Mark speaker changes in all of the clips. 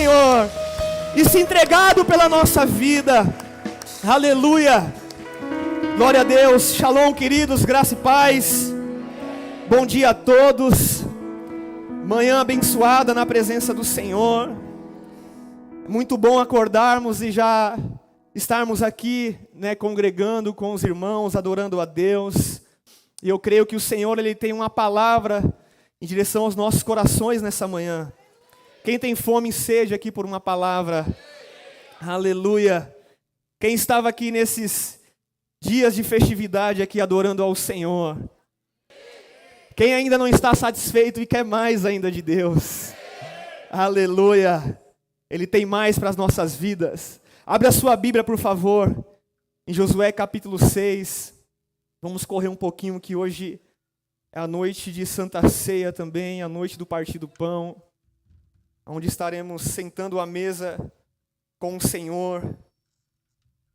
Speaker 1: Senhor e se entregado pela nossa vida. Aleluia. Glória a Deus. Shalom, queridos, graça e paz. Bom dia a todos. Manhã abençoada na presença do Senhor. Muito bom acordarmos e já estarmos aqui, congregando com os irmãos, adorando a Deus. E eu creio que o Senhor, Ele tem uma palavra em direção aos nossos corações nessa manhã. Quem tem fome e sede aqui por uma palavra? Aleluia. Quem estava aqui nesses dias de festividade aqui adorando ao Senhor? Quem ainda não está satisfeito e quer mais ainda de Deus? Aleluia. Ele tem mais para as nossas vidas. Abre a sua Bíblia, por favor, em Josué capítulo 6. Vamos correr um pouquinho, que hoje é a noite de Santa Ceia também, a noite do Partir do Pão, onde estaremos sentando à mesa com o Senhor.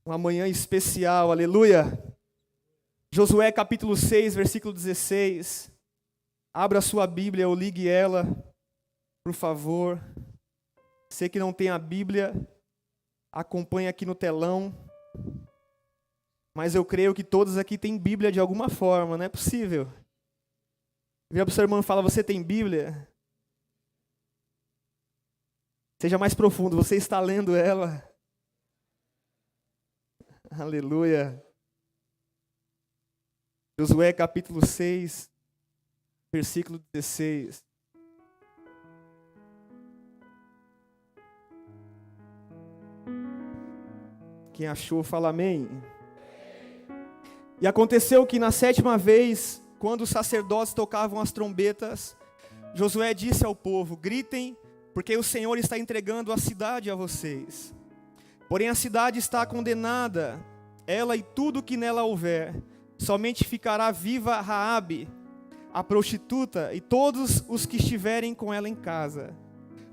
Speaker 1: Uma manhã especial, aleluia. Josué capítulo 6, versículo 16. Abra a sua Bíblia ou ligue ela, por favor. Você que não tem a Bíblia, acompanhe aqui no telão. Mas eu creio que todos aqui têm Bíblia de alguma forma, não é possível. Vira para o seu irmão e fala: você tem Bíblia? Seja mais profundo, você está lendo ela? Aleluia. Josué capítulo 6, versículo 16. Quem achou, fala amém. E aconteceu que na 7ª vez, quando os sacerdotes tocavam as trombetas, Josué disse ao povo: gritem, porque o Senhor está entregando a cidade a vocês. Porém a cidade está condenada, ela e tudo que nela houver. Somente ficará viva Raabe, a prostituta, e todos os que estiverem com ela em casa,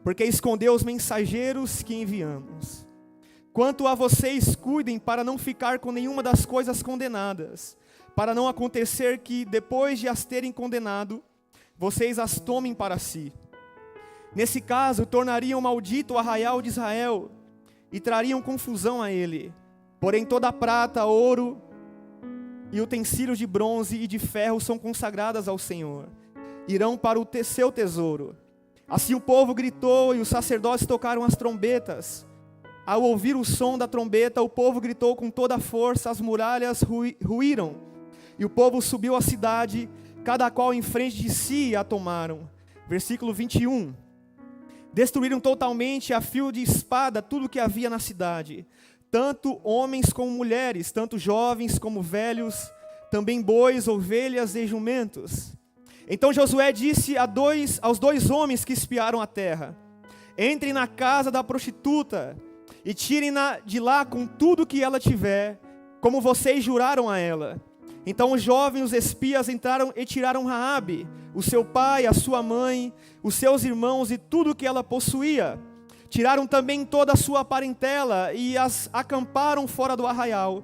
Speaker 1: porque escondeu os mensageiros que enviamos. Quanto a vocês, cuidem para não ficar com nenhuma das coisas condenadas, para não acontecer que, depois de as terem condenado, vocês as tomem para si. Nesse caso, tornariam maldito o arraial de Israel e trariam confusão a ele. Porém, toda a prata, ouro e utensílios de bronze e de ferro são consagradas ao Senhor. Irão para o seu tesouro. Assim o povo gritou e os sacerdotes tocaram as trombetas. Ao ouvir o som da trombeta, o povo gritou com toda a força, as muralhas ruíram. E o povo subiu à cidade, cada qual em frente de si a tomaram. Versículo 21. Destruíram totalmente a fio de espada tudo que havia na cidade, tanto homens como mulheres, tanto jovens como velhos, também bois, ovelhas e jumentos. Então Josué disse aos 2 homens que espiaram a terra: entrem na casa da prostituta e tirem-na de lá com tudo que ela tiver, como vocês juraram a ela. Então os jovens, os espias, entraram e tiraram Raabe, o seu pai, a sua mãe, os seus irmãos e tudo que ela possuía. Tiraram também toda a sua parentela e as acamparam fora do arraial.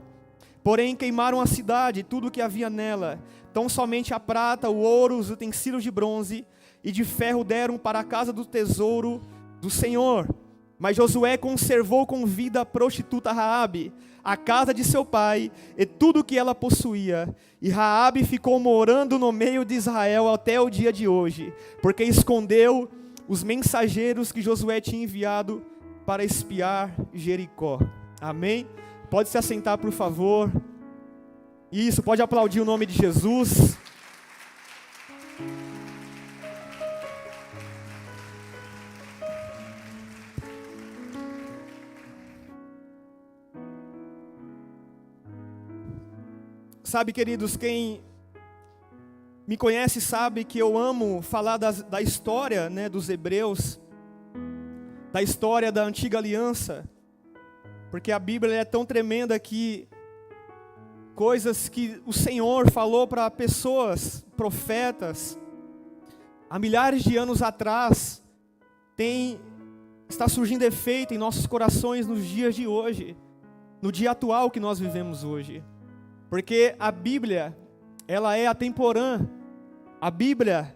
Speaker 1: Porém queimaram a cidade, tudo que havia nela. Tão somente a prata, o ouro, os utensílios de bronze e de ferro deram para a casa do tesouro do Senhor. Mas Josué conservou com vida a prostituta Raabe, a casa de seu pai e tudo o que ela possuía. E Raabe ficou morando no meio de Israel até o dia de hoje, porque escondeu os mensageiros que Josué tinha enviado para espiar Jericó. Amém? Pode se assentar, por favor. Isso, pode aplaudir o nome de Jesus. Sabe, queridos, quem me conhece sabe que eu amo falar da história, dos hebreus, da história da antiga aliança, porque a Bíblia é tão tremenda que coisas que o Senhor falou para pessoas, profetas, há milhares de anos atrás, está surgindo efeito em nossos corações nos dias de hoje, no dia atual que nós vivemos hoje. Porque a Bíblia, ela é atemporã. A Bíblia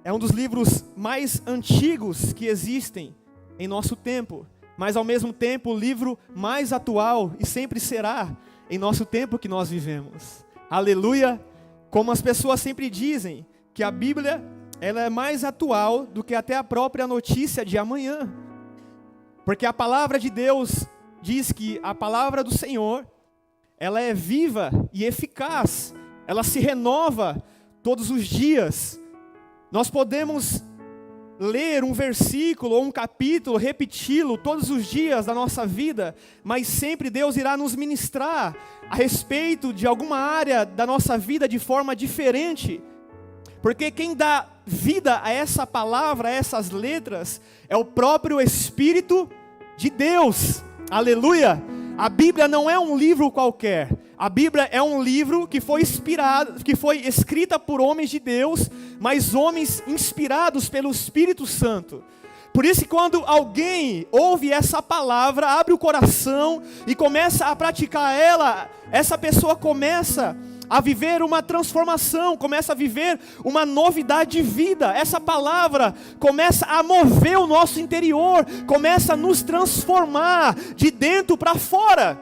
Speaker 1: é um dos livros mais antigos que existem. em nosso tempo, mas ao mesmo tempo o livro mais atual e sempre será em nosso tempo que nós vivemos. Aleluia! Como as pessoas sempre dizem, que a Bíblia ela é mais atual do que até a própria notícia de amanhã. Porque a palavra de Deus diz que a palavra do Senhor, ela é viva e eficaz, ela se renova todos os dias. Nós podemos ler um versículo ou um capítulo, repeti-lo todos os dias da nossa vida, mas sempre Deus irá nos ministrar a respeito de alguma área da nossa vida de forma diferente, porque quem dá vida a essa palavra, a essas letras, é o próprio Espírito de Deus. Aleluia! A Bíblia não é um livro qualquer. A Bíblia é um livro que foi inspirado, que foi escrita por homens de Deus, mas homens inspirados pelo Espírito Santo. Por isso que quando alguém ouve essa palavra, abre o coração e começa a praticar ela, essa pessoa começa a viver uma transformação, começa a viver uma novidade de vida. Essa palavra começa a mover o nosso interior, começa a nos transformar de dentro para fora.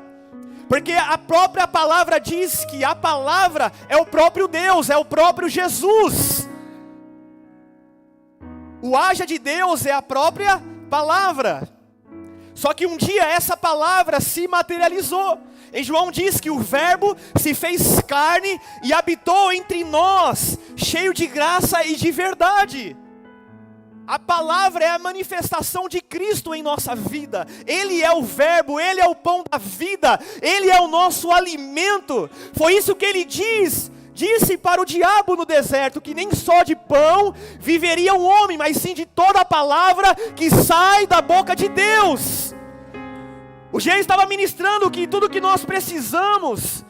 Speaker 1: Porque a própria palavra diz que a palavra é o próprio Deus, é o próprio Jesus. O haja de Deus é a própria palavra. Só que um dia essa palavra se materializou. Em João diz que o verbo se fez carne e habitou entre nós, cheio de graça e de verdade. A palavra é a manifestação de Cristo em nossa vida. Ele é o verbo, Ele é o pão da vida, Ele é o nosso alimento. Foi isso que Ele disse para o diabo no deserto, que nem só de pão viveria um homem, mas sim de toda a palavra que sai da boca de Deus. O Gênesis estava ministrando que tudo que nós precisamos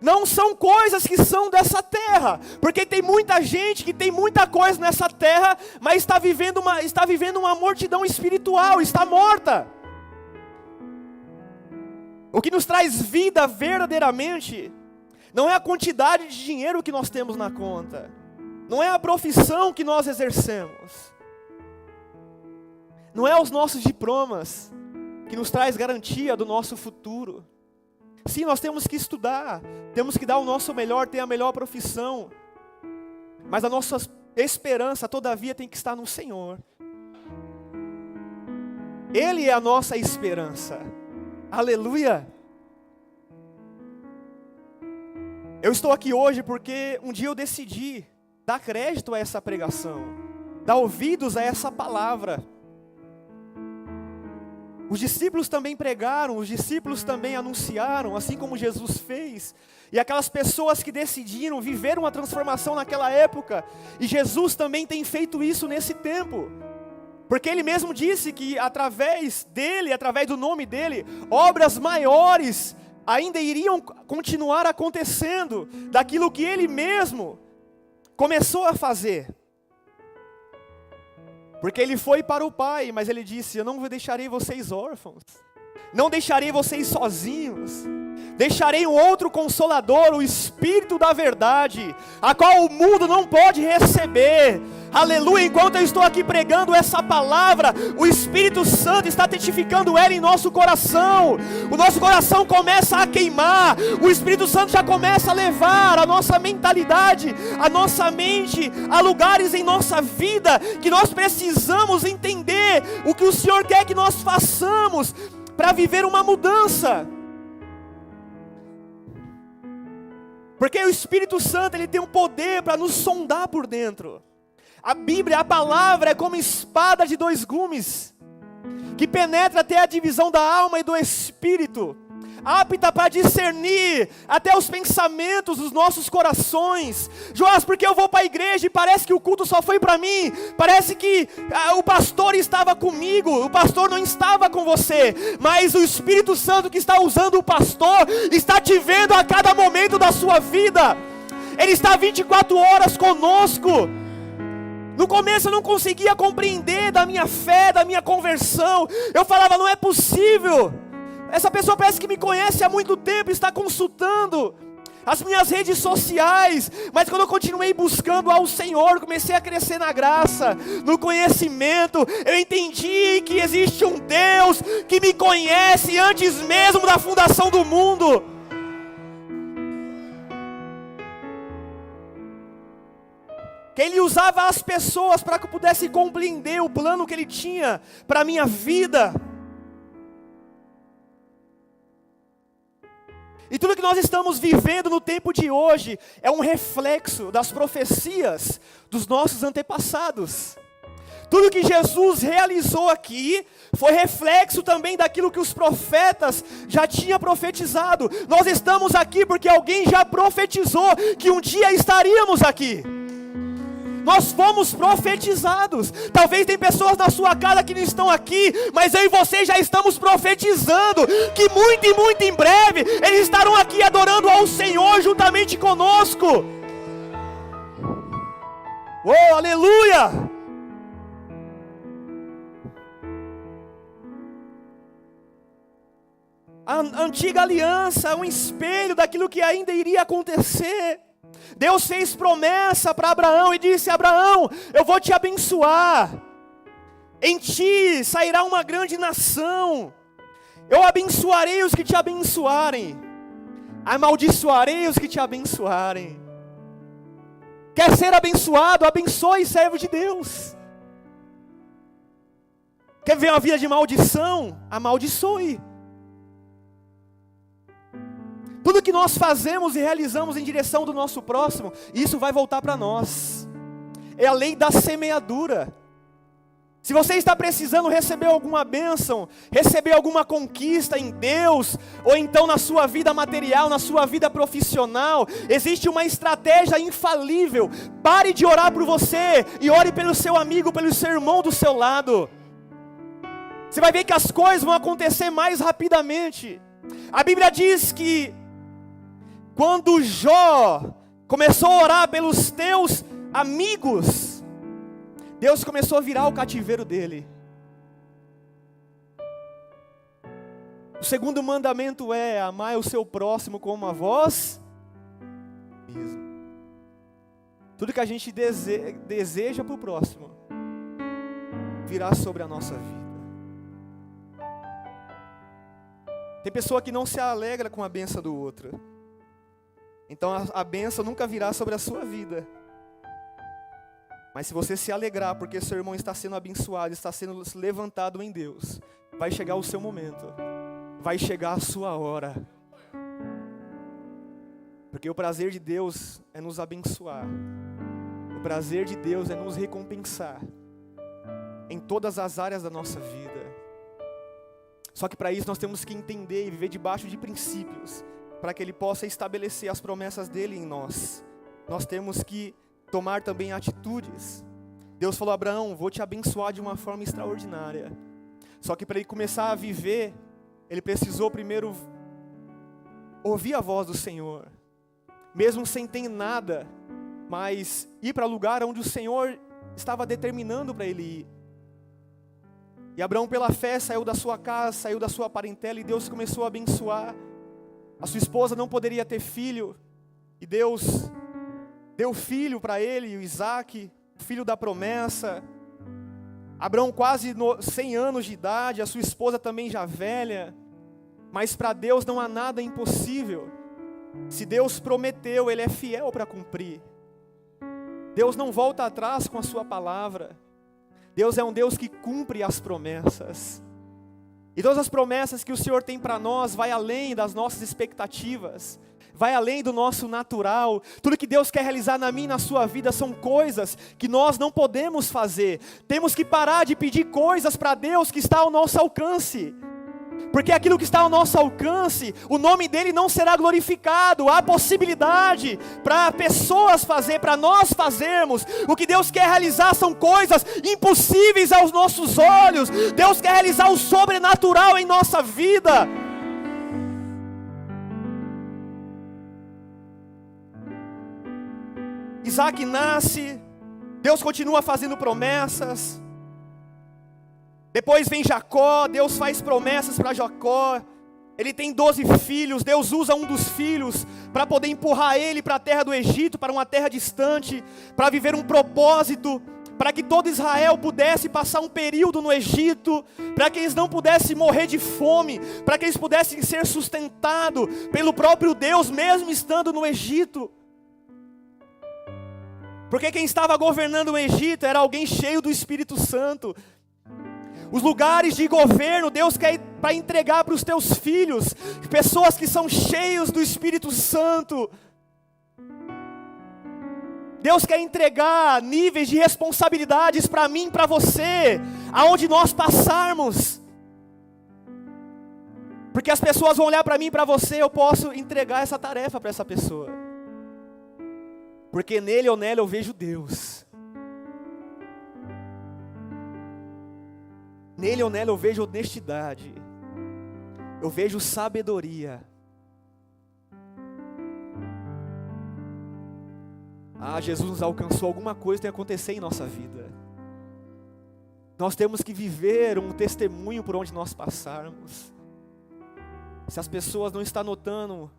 Speaker 1: não são coisas que são dessa terra, porque tem muita gente que tem muita coisa nessa terra, mas está vivendo uma mortidão espiritual, está morta. O que nos traz vida verdadeiramente não é a quantidade de dinheiro que nós temos na conta, não é a profissão que nós exercemos, não é os nossos diplomas que nos traz garantia do nosso futuro. Sim, nós temos que estudar, temos que dar o nosso melhor, ter a melhor profissão, mas a nossa esperança, todavia, tem que estar no Senhor. Ele é a nossa esperança. Aleluia! Eu estou aqui hoje porque um dia eu decidi dar crédito a essa pregação, dar ouvidos a essa palavra. Os discípulos também pregaram, os discípulos também anunciaram, assim como Jesus fez. E aquelas pessoas que decidiram viver uma transformação naquela época. E Jesus também tem feito isso nesse tempo. Porque Ele mesmo disse que através dEle, através do nome dEle, obras maiores ainda iriam continuar acontecendo, daquilo que Ele mesmo começou a fazer. Porque Ele foi para o Pai, mas Ele disse: eu não deixarei vocês órfãos, não deixarei vocês sozinhos, deixarei um outro Consolador, o Espírito da verdade, a qual o mundo não pode receber. Aleluia! Enquanto eu estou aqui pregando essa palavra, o Espírito Santo está testificando ela em nosso coração. O nosso coração começa a queimar, o Espírito Santo já começa a levar a nossa mentalidade, a nossa mente, a lugares em nossa vida que nós precisamos entender o que o Senhor quer que nós façamos para viver uma mudança. Porque o Espírito Santo, ele tem um poder para nos sondar por dentro. A Bíblia, a palavra é como espada de dois gumes, que penetra até a divisão da alma e do espírito, apta para discernir até os pensamentos dos nossos corações. Joás, porque eu vou para a igreja e parece que o culto só foi para mim, parece que o pastor estava comigo, o pastor não estava com você, mas o Espírito Santo que está usando o pastor, está te vendo a cada momento da sua vida. Ele está 24 horas conosco. No começo eu não conseguia compreender da minha fé, da minha conversão. Eu falava: não é possível, essa pessoa parece que me conhece há muito tempo, está consultando. as minhas redes sociais, mas quando eu continuei buscando ao Senhor, comecei a crescer na graça, no conhecimento, eu entendi que existe um Deus que me conhece antes mesmo da fundação do mundo. Que Ele usava as pessoas para que eu pudesse compreender o plano que Ele tinha para a minha vida. E tudo que nós estamos vivendo no tempo de hoje é um reflexo das profecias dos nossos antepassados. Tudo que Jesus realizou aqui foi reflexo também daquilo que os profetas já tinham profetizado. Nós estamos aqui porque alguém já profetizou que um dia estaríamos aqui. Nós fomos profetizados. Talvez tem pessoas na sua casa que não estão aqui, mas eu e você já estamos profetizando que muito e muito em breve eles estarão aqui adorando ao Senhor juntamente conosco. Oh, aleluia! A antiga aliança é um espelho daquilo que ainda iria acontecer. Deus fez promessa para Abraão e disse: Abraão, eu vou te abençoar, em ti sairá uma grande nação, eu abençoarei os que te abençoarem, amaldiçoarei os que te abençoarem. Quer ser abençoado? Abençoe, servo de Deus. Quer ver uma vida de maldição? Amaldiçoe. Tudo que nós fazemos e realizamos em direção do nosso próximo, isso vai voltar para nós. É a lei da semeadura. Se você está precisando receber alguma bênção, receber alguma conquista em Deus, ou então na sua vida material, na sua vida profissional, existe uma estratégia infalível. Pare de orar por você e ore pelo seu amigo, pelo seu irmão do seu lado. Você vai ver que as coisas vão acontecer mais rapidamente. A Bíblia diz que quando Jó começou a orar pelos teus amigos, Deus começou a virar o cativeiro dele. O segundo mandamento é amar o seu próximo como a vós mesmo. Tudo que a gente deseja para o próximo virá sobre a nossa vida. Tem pessoa que não se alegra com a bênção do outro. Então a bênção nunca virá sobre a sua vida. Mas se você se alegrar porque seu irmão está sendo abençoado, está sendo levantado em Deus, vai chegar o seu momento, vai chegar a sua hora. Porque o prazer de Deus é nos abençoar. O prazer de Deus é nos recompensar em todas as áreas da nossa vida. Só que para isso nós temos que entender e viver debaixo de princípios, para que Ele possa estabelecer as promessas dEle em nós. Nós temos que tomar também atitudes. Deus falou: Abraão, vou te abençoar de uma forma extraordinária. Só que para ele começar a viver, ele precisou primeiro ouvir a voz do Senhor, mesmo sem ter nada, mas ir para o lugar onde o Senhor estava determinando para ele ir. E Abraão, pela fé, saiu da sua casa, saiu da sua parentela, e Deus começou a abençoar. A sua esposa não poderia ter filho, e Deus deu filho para ele, o Isaac, filho da promessa. Abraão quase 100 anos de idade, a sua esposa também já velha, mas para Deus não há nada impossível. Se Deus prometeu, Ele é fiel para cumprir. Deus não volta atrás com a sua palavra. Deus é um Deus que cumpre as promessas. E todas as promessas que o Senhor tem para nós vai além das nossas expectativas, vai além do nosso natural. Tudo que Deus quer realizar na minha e na sua vida são coisas que nós não podemos fazer. Temos que parar de pedir coisas para Deus que está ao nosso alcance. Porque aquilo que está ao nosso alcance, o nome dEle não será glorificado. Há possibilidade para pessoas fazer, para nós fazermos. O que Deus quer realizar são coisas impossíveis aos nossos olhos. Deus quer realizar o sobrenatural em nossa vida. Isaac nasce, Deus continua fazendo promessas. Depois vem Jacó, Deus faz promessas para Jacó. Ele tem 12 filhos, Deus usa um dos filhos para poder empurrar ele para a terra do Egito, para uma terra distante, para viver um propósito, para que todo Israel pudesse passar um período no Egito, para que eles não pudessem morrer de fome, para que eles pudessem ser sustentados pelo próprio Deus, mesmo estando no Egito. Porque quem estava governando o Egito era alguém cheio do Espírito Santo. Os lugares de governo, Deus quer para entregar para os teus filhos, pessoas que são cheios do Espírito Santo. Deus quer entregar níveis de responsabilidades para mim, para você, aonde nós passarmos. Porque as pessoas vão olhar para mim e para você, eu posso entregar essa tarefa para essa pessoa. Porque nele ou nela eu vejo Deus. Nele ou nela eu vejo honestidade. Eu vejo sabedoria. Jesus nos alcançou, alguma coisa tem que acontecer em nossa vida. Nós temos que viver um testemunho por onde nós passarmos. Se as pessoas não estão notando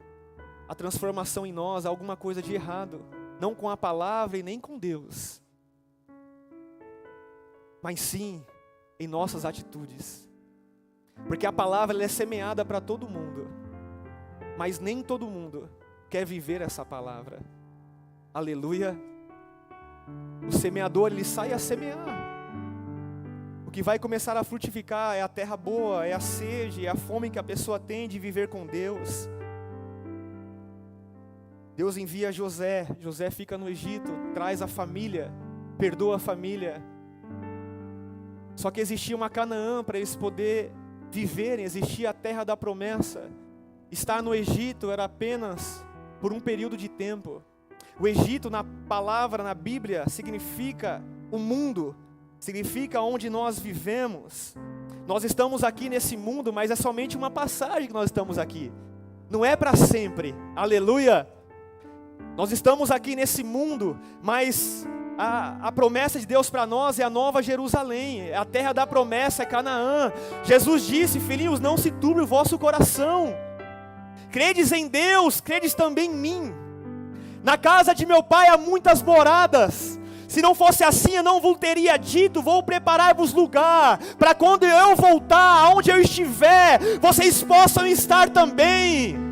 Speaker 1: a transformação em nós, há alguma coisa de errado. Não com a palavra e nem com Deus, mas sim em nossas atitudes. Porque a palavra ela é semeada para todo mundo, mas nem todo mundo quer viver essa palavra. Aleluia. O semeador ele sai a semear. O que vai começar a frutificar é a terra boa, é a sede, é a fome que a pessoa tem de viver com Deus. Deus envia José, José fica no Egito, traz a família, perdoa a família. Só que existia uma Canaã para eles poderem viverem, existia a terra da promessa. Estar no Egito era apenas por um período de tempo. O Egito na palavra, na Bíblia, significa o mundo, significa onde nós vivemos. Nós estamos aqui nesse mundo, mas é somente uma passagem que nós estamos aqui. Não é para sempre, aleluia. Nós estamos aqui nesse mundo, mas a promessa de Deus para nós é a nova Jerusalém, é a terra da promessa, é Canaã. Jesus disse: filhinhos, não se turbe o vosso coração. Credes em Deus, credes também em mim. Na casa de meu pai há muitas moradas. Se não fosse assim, eu não vos teria dito: vou preparar-vos lugar, para quando eu voltar, aonde eu estiver, vocês possam estar também.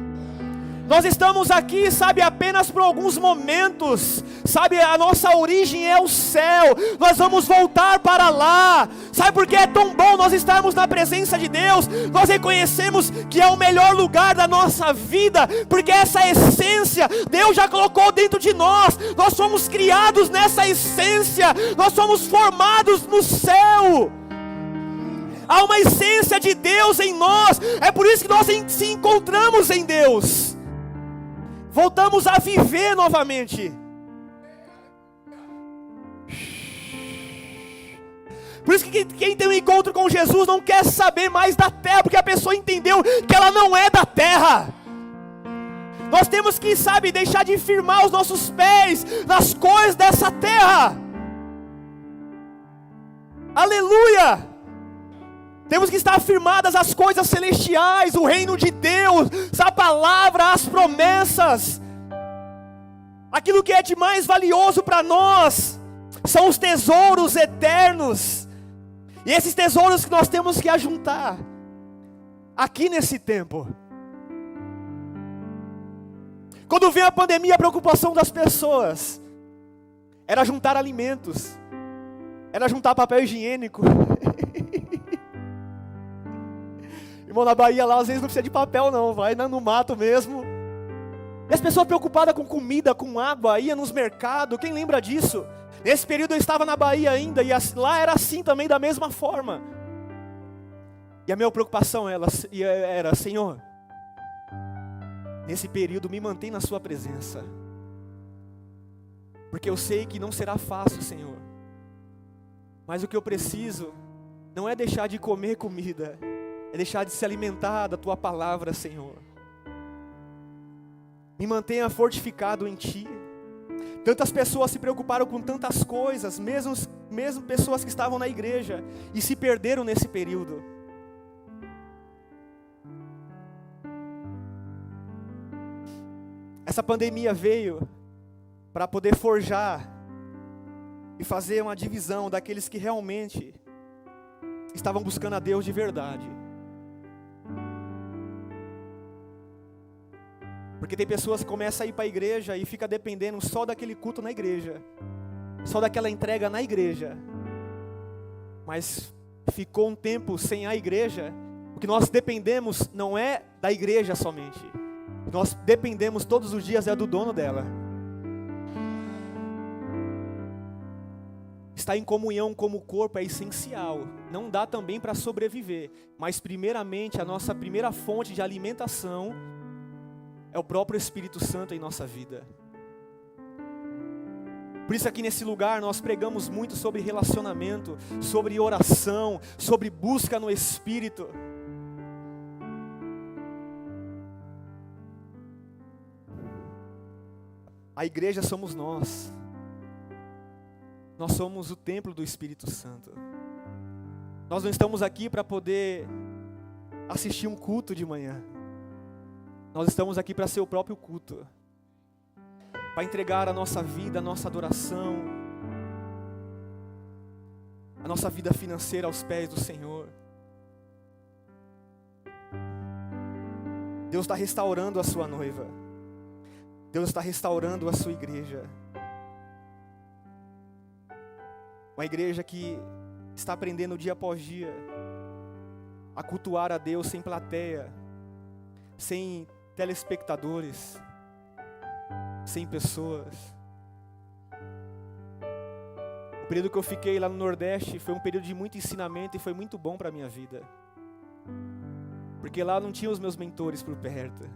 Speaker 1: Nós estamos aqui, sabe, apenas por alguns momentos, sabe, a nossa origem é o céu, nós vamos voltar para lá. Sabe por que é tão bom nós estarmos na presença de Deus? Nós reconhecemos que é o melhor lugar da nossa vida, porque essa essência, Deus já colocou dentro de nós, nós somos criados nessa essência, nós somos formados no céu. Há uma essência de Deus em nós, é por isso que nós se encontramos em Deus. Voltamos a viver novamente. Por isso que quem tem um encontro com Jesus não quer saber mais da terra, porque a pessoa entendeu que ela não é da terra. Nós temos que, sabe, deixar de firmar os nossos pés nas coisas dessa terra. Aleluia! Temos que estar firmadas as coisas celestiais, o reino de Deus, a palavra, as promessas. Aquilo que é de mais valioso para nós são os tesouros eternos. E esses tesouros que nós temos que ajuntar aqui nesse tempo. Quando veio a pandemia, a preocupação das pessoas era juntar alimentos, era juntar papel higiênico. Irmão, na Bahia lá, às vezes não precisa de papel não, vai no mato mesmo. E as pessoas preocupadas com comida, com água, ia nos mercados, quem lembra disso? Nesse período eu estava na Bahia ainda, e lá era assim também, da mesma forma. E a minha preocupação era: Senhor, nesse período me mantém na sua presença. Porque eu sei que não será fácil, Senhor. Mas o que eu preciso não é deixar de comer comida, é deixar de se alimentar da Tua palavra, Senhor. Me mantenha fortificado em Ti. Tantas pessoas se preocuparam com tantas coisas, mesmo pessoas que estavam na igreja, e se perderam nesse período. Essa pandemia veio para poder forjar e fazer uma divisão daqueles que realmente estavam buscando a Deus de verdade. Porque tem pessoas que começam a ir para a igreja e fica dependendo só daquele culto na igreja, só daquela entrega na igreja, mas ficou um tempo sem a igreja. O que nós dependemos não é da igreja somente, nós dependemos todos os dias do dono dela. Estar em comunhão como corpo é essencial, não dá também para sobreviver, mas primeiramente a nossa primeira fonte de alimentação é o próprio Espírito Santo em nossa vida. Por isso aqui nesse lugar nós pregamos muito sobre relacionamento, sobre oração, sobre busca no Espírito. A igreja somos nós. Nós somos o templo do Espírito Santo. Nós não estamos aqui para poder assistir um culto de manhã. Nós estamos aqui para ser o próprio culto, para entregar a nossa vida, a nossa adoração, a nossa vida financeira aos pés do Senhor. Deus está restaurando a sua noiva. Deus está restaurando a sua igreja. Uma igreja que está aprendendo dia após dia a cultuar a Deus sem plateia, sem telespectadores, sem pessoas. O período que eu fiquei lá no Nordeste foi um período de muito ensinamento e foi muito bom para a minha vida. Porque lá eu não tinha os meus mentores por perto.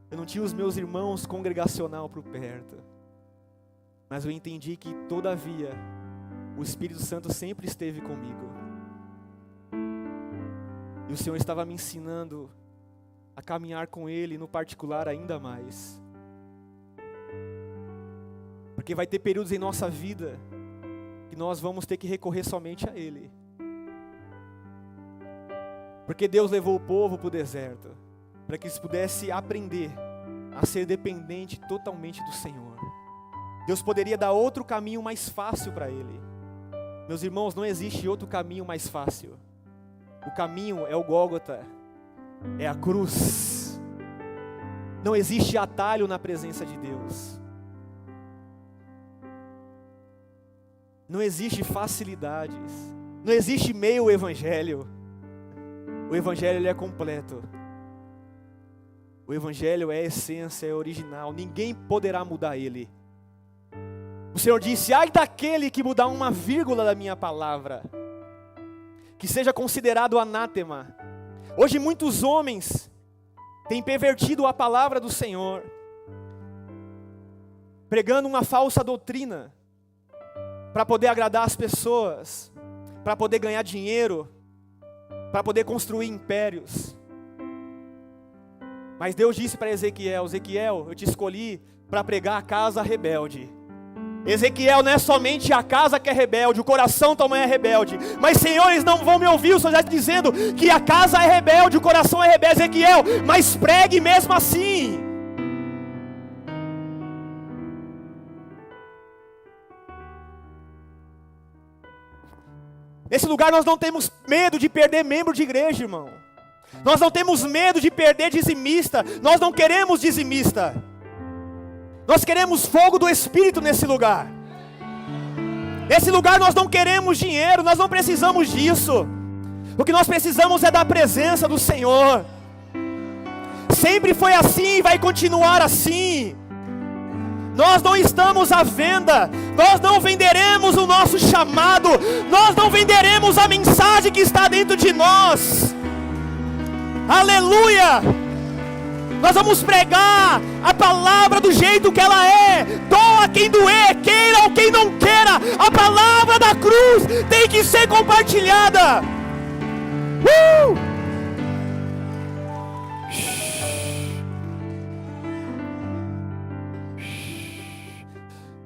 Speaker 1: Eu não tinha os meus irmãos congregacional por perto. Mas eu entendi que, todavia, o Espírito Santo sempre esteve comigo. E o Senhor estava me ensinando a caminhar com Ele no particular ainda mais. Porque vai ter períodos em nossa vida que nós vamos ter que recorrer somente a Ele. Porque Deus levou o povo para o deserto, para que eles pudessem aprender a ser dependente totalmente do Senhor. Deus poderia dar outro caminho mais fácil para ele. Meus irmãos, não existe outro caminho mais fácil. O caminho é o Gólgota, é a cruz. Não existe atalho na presença de Deus. Não existe facilidades. Não existe meio evangelho. O evangelho ele é completo. O evangelho é a essência, é original. Ninguém poderá mudar ele. O Senhor disse: ai daquele que mudar uma vírgula da minha palavra, que seja considerado anátema. Hoje muitos homens têm pervertido a palavra do Senhor, pregando uma falsa doutrina, para poder agradar as pessoas, para poder ganhar dinheiro, para poder construir impérios. Mas Deus disse para Ezequiel: Ezequiel, eu te escolhi para pregar a casa rebelde. Ezequiel, não é somente a casa que é rebelde, o coração também é rebelde. Mas Senhor, eles não vão me ouvir, o Senhor já está dizendo que a casa é rebelde, o coração é rebelde. Ezequiel, mas pregue mesmo assim. Nesse lugar nós não temos medo de perder membro de igreja, irmão. Nós não temos medo de perder dizimista. Nós não queremos dizimista. Nós queremos fogo do Espírito nesse lugar. Nesse lugar nós não queremos dinheiro, nós não precisamos disso. O que nós precisamos é da presença do Senhor. Sempre foi assim e vai continuar assim. Nós não estamos à venda, nós não venderemos o nosso chamado, nós não venderemos a mensagem que está dentro de nós. Aleluia! Nós vamos pregar a palavra do jeito que ela é. Doa quem doer, queira ou quem não queira. A palavra da cruz tem que ser compartilhada.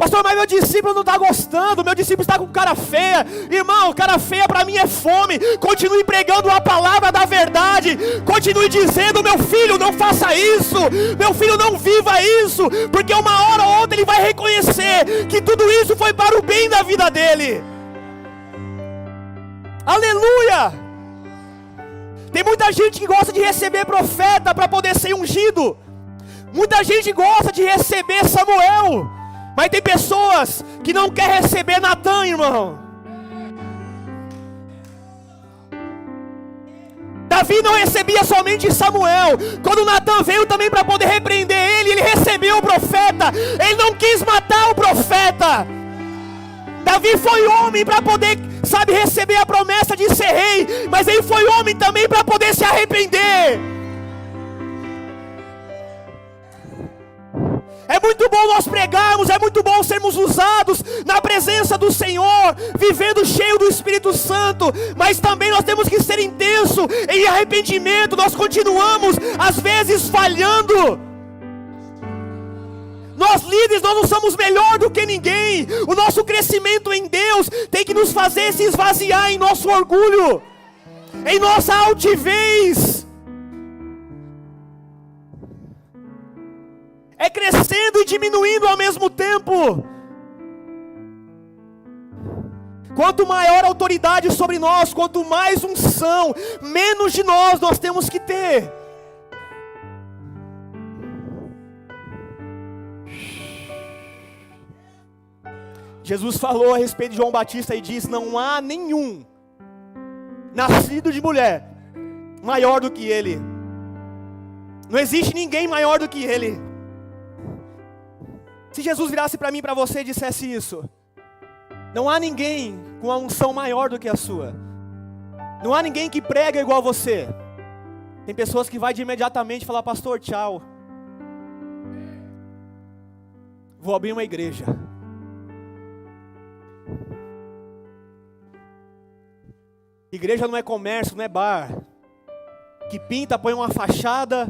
Speaker 1: Pastor, mas meu discípulo não está gostando, meu discípulo está com cara feia. Irmão, cara feia para mim é fome. Continue pregando a palavra da verdade. hoje, continue dizendo: meu filho, não faça isso, meu filho, não viva isso, porque uma hora ou outra ele vai reconhecer que tudo isso foi para o bem da vida dele. Aleluia! Tem muita gente que gosta de receber profeta para poder ser ungido. Muita gente gosta de receber Samuel, mas tem pessoas que não querem receber Natan, irmão. Davi não recebia somente Samuel. Quando Natan veio também para poder repreender ele recebeu o profeta. Ele não quis matar o profeta. Davi foi homem para poder, receber a promessa de ser rei, mas ele foi homem também para poder se arrepender. É muito bom nós pregarmos, é muito bom sermos usados na presença do Senhor, vivendo cheio do Espírito Santo, mas também nós temos que ser intenso em arrependimento. Nós continuamos às vezes falhando. Nós líderes, nós não somos melhor do que ninguém. O nosso crescimento em Deus tem que nos fazer se esvaziar em nosso orgulho, em nossa altivez. É crescendo e diminuindo ao mesmo tempo. Quanto maior a autoridade sobre nós, quanto mais unção, menos de nós temos que ter. Jesus falou a respeito de João Batista e diz: não há nenhum nascido de mulher maior do que ele. Não existe ninguém maior do que ele. Se Jesus virasse para mim e para você e dissesse isso: não há ninguém com a unção maior do que a sua. Não há ninguém que prega igual você. Tem pessoas que vai de imediatamente falar: pastor, tchau, vou abrir uma igreja. Igreja não é comércio, não é bar que pinta, põe uma fachada.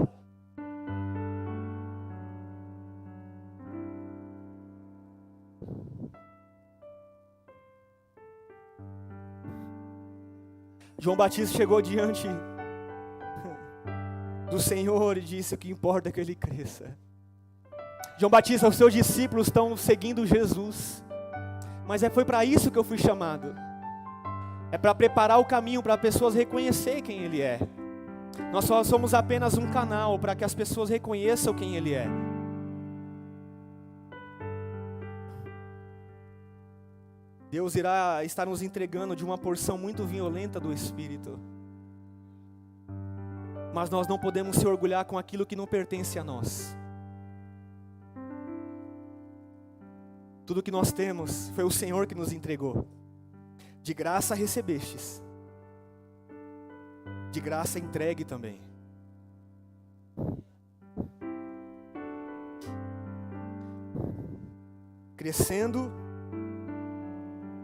Speaker 1: João Batista chegou diante do Senhor e disse: o que importa é que ele cresça. João Batista, os seus discípulos estão seguindo Jesus, mas foi para isso que eu fui chamado. É para preparar o caminho para pessoas reconhecer quem ele é. Nós só somos apenas um canal para que as pessoas reconheçam quem ele é. Deus irá estar nos entregando de uma porção muito violenta do Espírito. Mas nós não podemos se orgulhar com aquilo que não pertence a nós. Tudo que nós temos foi o Senhor que nos entregou. De graça recebestes, de graça entregue também. Crescendo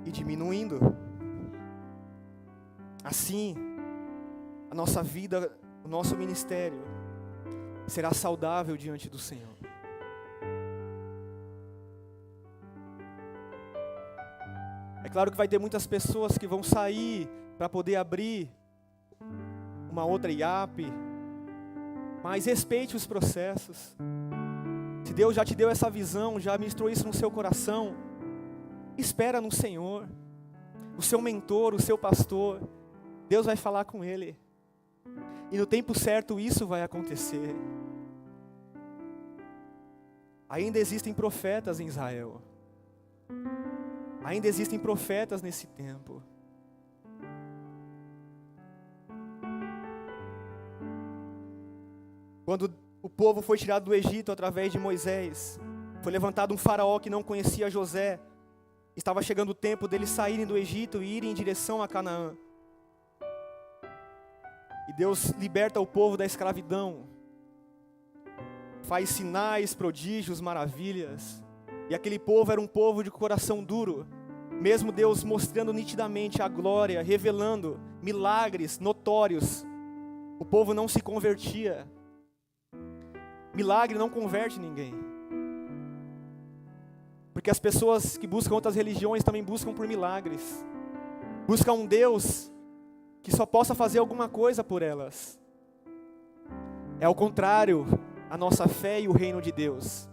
Speaker 1: e diminuindo. Assim, a nossa vida, o nosso ministério será saudável diante do Senhor. É claro que vai ter muitas pessoas que vão sair para poder abrir uma outra IAP, mas respeite os processos. Se Deus já te deu essa visão, já ministrou isso no seu coração, espera no Senhor. O seu mentor, o seu pastor, Deus vai falar com ele. E no tempo certo isso vai acontecer. Ainda existem profetas em Israel. Ainda existem profetas nesse tempo. Quando o povo foi tirado do Egito através de Moisés, foi levantado um faraó que não conhecia José. Estava chegando o tempo deles saírem do Egito e irem em direção a Canaã. E Deus liberta o povo da escravidão. Faz sinais, prodígios, maravilhas. E aquele povo era um povo de coração duro. Mesmo Deus mostrando nitidamente a glória, revelando milagres notórios, o povo não se convertia. Milagre não converte ninguém. Porque as pessoas que buscam outras religiões também buscam por milagres. Buscam um Deus que só possa fazer alguma coisa por elas. É ao contrário, a nossa fé e o reino de Deus.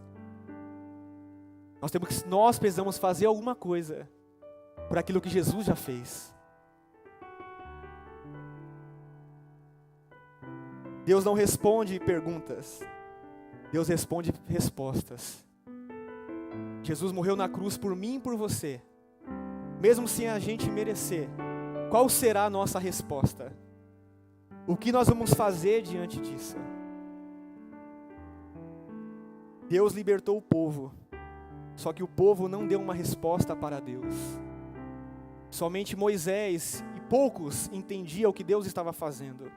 Speaker 1: Nós precisamos fazer alguma coisa por aquilo que Jesus já fez. Deus não responde perguntas, Deus responde respostas. Jesus morreu na cruz por mim e por você, mesmo sem a gente merecer. Qual será a nossa resposta? O que nós vamos fazer diante disso? Deus libertou o povo, só que o povo não deu uma resposta para Deus. Somente Moisés e poucos entendiam o que Deus estava fazendo.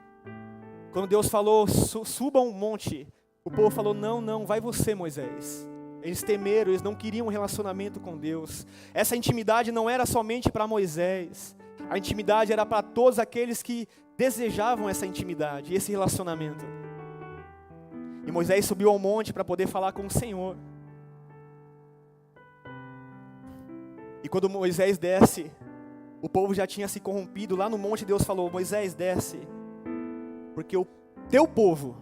Speaker 1: Quando Deus falou, suba um monte, o povo falou, não, vai você, Moisés. Eles temeram, eles não queriam um relacionamento com Deus. Essa intimidade não era somente para Moisés, a intimidade era para todos aqueles que desejavam essa intimidade, esse relacionamento. E Moisés subiu ao monte para poder falar com o Senhor. E quando Moisés desce, o povo já tinha se corrompido. Lá no monte Deus falou, Moisés desce, porque o teu povo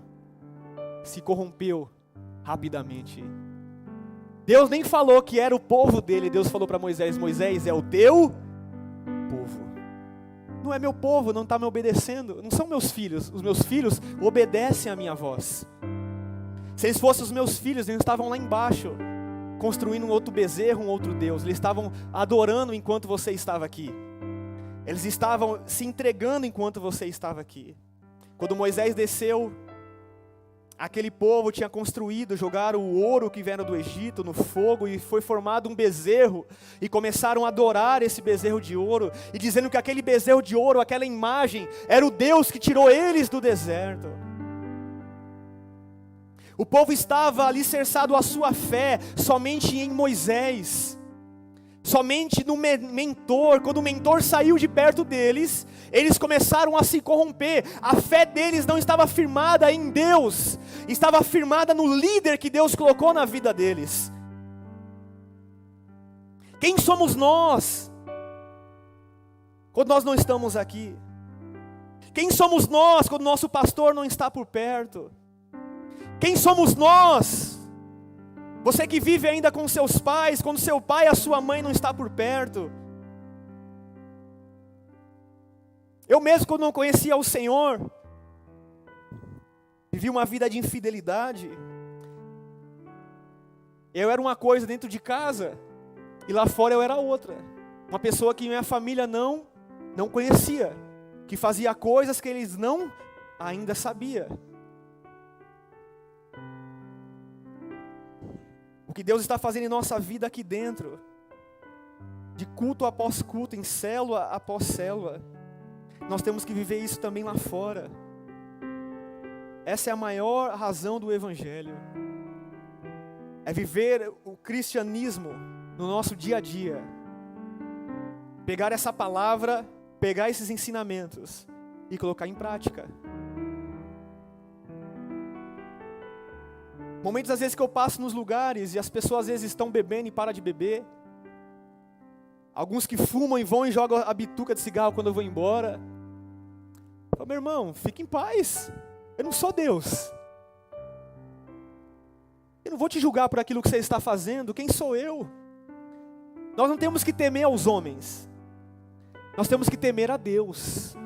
Speaker 1: se corrompeu rapidamente. Deus nem falou que era o povo dele, Deus falou para Moisés, Moisés, é o teu povo. Não é meu povo, não está me obedecendo, não são meus filhos, os meus filhos obedecem à minha voz. Se eles fossem os meus filhos, eles estavam lá embaixo, construindo um outro bezerro, um outro Deus, eles estavam adorando enquanto você estava aqui, eles estavam se entregando enquanto você estava aqui. Quando Moisés desceu, aquele povo tinha construído, jogaram o ouro que vieram do Egito no fogo e foi formado um bezerro e começaram a adorar esse bezerro de ouro e dizendo que aquele bezerro de ouro, aquela imagem, era o Deus que tirou eles do deserto. O povo estava alicerçado a sua fé somente em Moisés, somente no mentor. Quando o mentor saiu de perto deles, eles começaram a se corromper. A fé deles não estava firmada em Deus, estava firmada no líder que Deus colocou na vida deles. Quem somos nós quando nós não estamos aqui? Quem somos nós quando nosso pastor não está por perto? Quem somos nós? Você que vive ainda com seus pais, quando seu pai e a sua mãe não está por perto. Eu mesmo, quando não conhecia o Senhor, vivi uma vida de infidelidade. Eu era uma coisa dentro de casa, e lá fora eu era outra. Uma pessoa que minha família não conhecia, que fazia coisas que eles não ainda sabiam. O que Deus está fazendo em nossa vida aqui dentro, de culto após culto, em célula após célula, nós temos que viver isso também lá fora. Essa é a maior razão do Evangelho, é viver o cristianismo no nosso dia a dia, pegar essa palavra, pegar esses ensinamentos e colocar em prática. Momentos às vezes que eu passo nos lugares e as pessoas às vezes estão bebendo e param de beber. Alguns que fumam e vão e jogam a bituca de cigarro quando eu vou embora. Eu falo, meu irmão, fique em paz. Eu não sou Deus. Eu não vou te julgar por aquilo que você está fazendo. Quem sou eu? Nós não temos que temer aos homens. Nós temos que temer a Deus.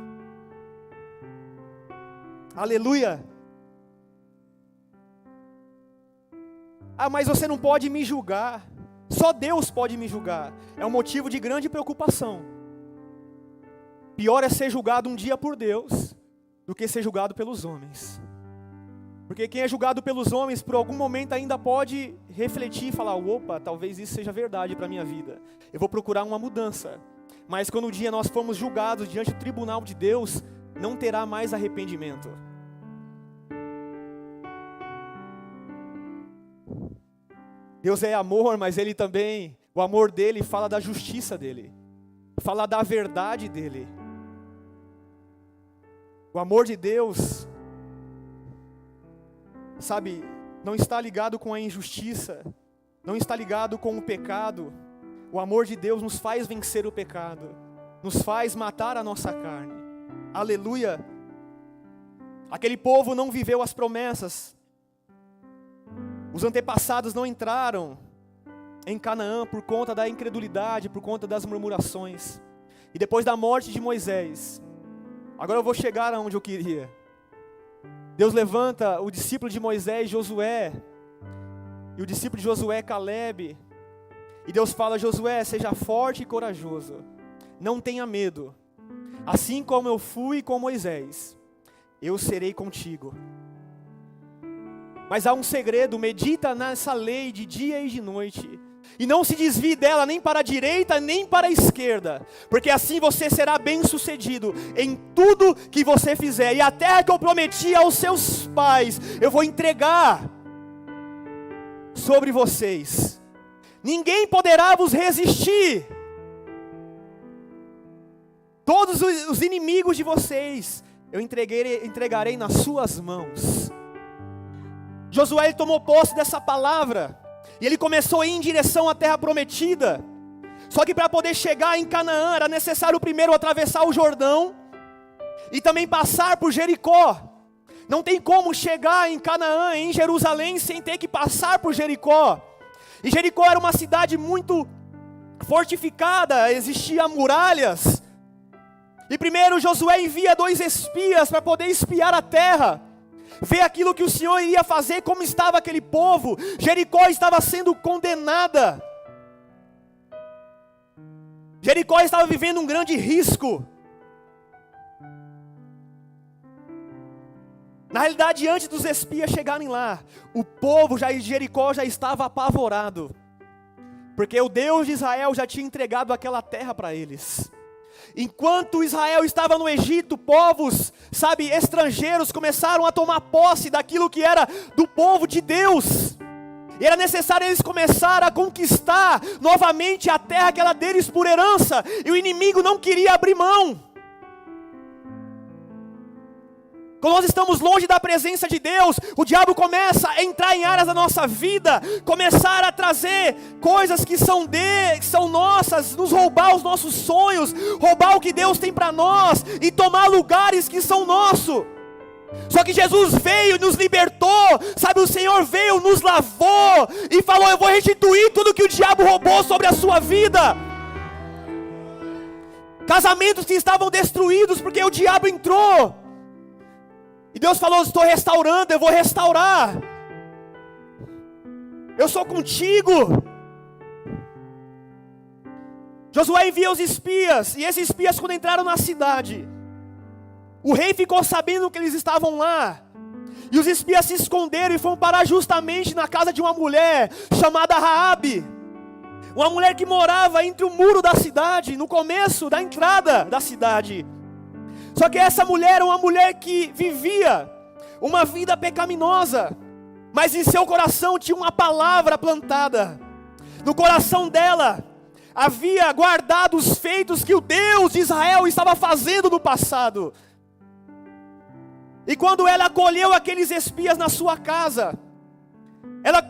Speaker 1: Aleluia. Ah, mas você não pode me julgar. Só Deus pode me julgar. É um motivo de grande preocupação. Pior é ser julgado um dia por Deus do que ser julgado pelos homens. Porque quem é julgado pelos homens, por algum momento ainda pode refletir e falar, opa, talvez isso seja verdade para a minha vida. Eu vou procurar uma mudança. Mas quando um dia nós formos julgados diante do tribunal de Deus, não terá mais arrependimento. Deus é amor, mas Ele também, o amor dEle fala da justiça dEle, fala da verdade dEle. O amor de Deus, sabe, não está ligado com a injustiça, não está ligado com o pecado. O amor de Deus nos faz vencer o pecado, nos faz matar a nossa carne. Aleluia! Aquele povo não viveu as promessas. Os antepassados não entraram em Canaã por conta da incredulidade, por conta das murmurações. E depois da morte de Moisés, agora eu vou chegar aonde eu queria. Deus levanta o discípulo de Moisés, Josué, e o discípulo de Josué, Calebe. E Deus fala: Josué, seja forte e corajoso, não tenha medo. Assim como eu fui com Moisés, eu serei contigo. Mas há um segredo: medita nessa lei de dia e de noite, e não se desvie dela nem para a direita nem para a esquerda, porque assim você será bem sucedido em tudo que você fizer. E a terra que eu prometi aos seus pais, eu vou entregar sobre vocês. Ninguém poderá vos resistir. Todos os inimigos de vocês eu entregarei nas suas mãos. Josué, ele tomou posse dessa palavra, e ele começou a ir em direção à terra prometida. Só que para poder chegar em Canaã, era necessário primeiro atravessar o Jordão, e também passar por Jericó. Não tem como chegar em Canaã, em Jerusalém, sem ter que passar por Jericó. E Jericó era uma cidade muito fortificada, existiam muralhas. E primeiro Josué envia 2 espias para poder espiar a terra, ver aquilo que o Senhor iria fazer, como estava aquele povo. Jericó estava sendo condenada. Jericó estava vivendo um grande risco. Na realidade, antes dos espias chegarem lá, o povo de Jericó já estava apavorado, porque o Deus de Israel já tinha entregado aquela terra para eles. Enquanto Israel estava no Egito, povos, estrangeiros começaram a tomar posse daquilo que era do povo de Deus. E era necessário eles começar a conquistar novamente a terra que era deles por herança, e o inimigo não queria abrir mão. Quando nós estamos longe da presença de Deus, o diabo começa a entrar em áreas da nossa vida, começar a trazer coisas que são nossas, nos roubar os nossos sonhos, roubar o que Deus tem para nós, e tomar lugares que são nossos. Só que Jesus veio e nos libertou, o Senhor veio, nos lavou, e falou: eu vou restituir tudo que o diabo roubou sobre a sua vida. Casamentos que estavam destruídos porque o diabo entrou, e Deus falou: estou restaurando, eu vou restaurar. Eu sou contigo. Josué envia os espias, e esses espias, quando entraram na cidade, o rei ficou sabendo que eles estavam lá, e os espias se esconderam e foram parar justamente na casa de uma mulher chamada Raabe, uma mulher que morava entre o muro da cidade, no começo da entrada da cidade. Só que essa mulher era uma mulher que vivia uma vida pecaminosa, mas em seu coração tinha uma palavra plantada. No coração dela havia guardado os feitos que o Deus de Israel estava fazendo no passado. E quando ela acolheu aqueles espias na sua casa, ela,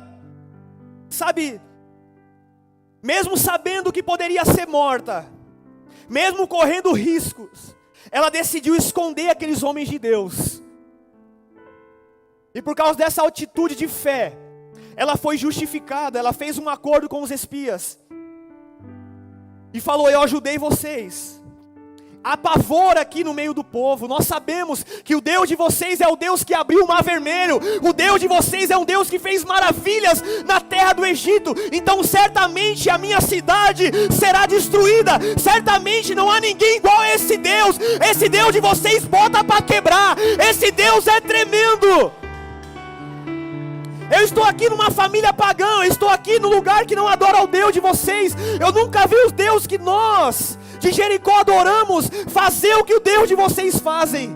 Speaker 1: mesmo sabendo que poderia ser morta, mesmo correndo riscos, ela decidiu esconder aqueles homens de Deus. E por causa dessa atitude de fé, ela foi justificada. Ela fez um acordo com os espias e falou: eu ajudei vocês. Há pavor aqui no meio do povo. Nós sabemos que o Deus de vocês é o Deus que abriu o mar vermelho. O Deus de vocês é um Deus que fez maravilhas na terra do Egito. Então certamente a minha cidade será destruída. Certamente não há ninguém igual a esse Deus. Esse Deus de vocês bota para quebrar. Esse Deus é tremendo. Eu estou aqui numa família pagã, eu estou aqui no lugar que não adora ao Deus de vocês. Eu nunca vi os deuses que nós de Jericó adoramos fazer o que o Deus de vocês fazem.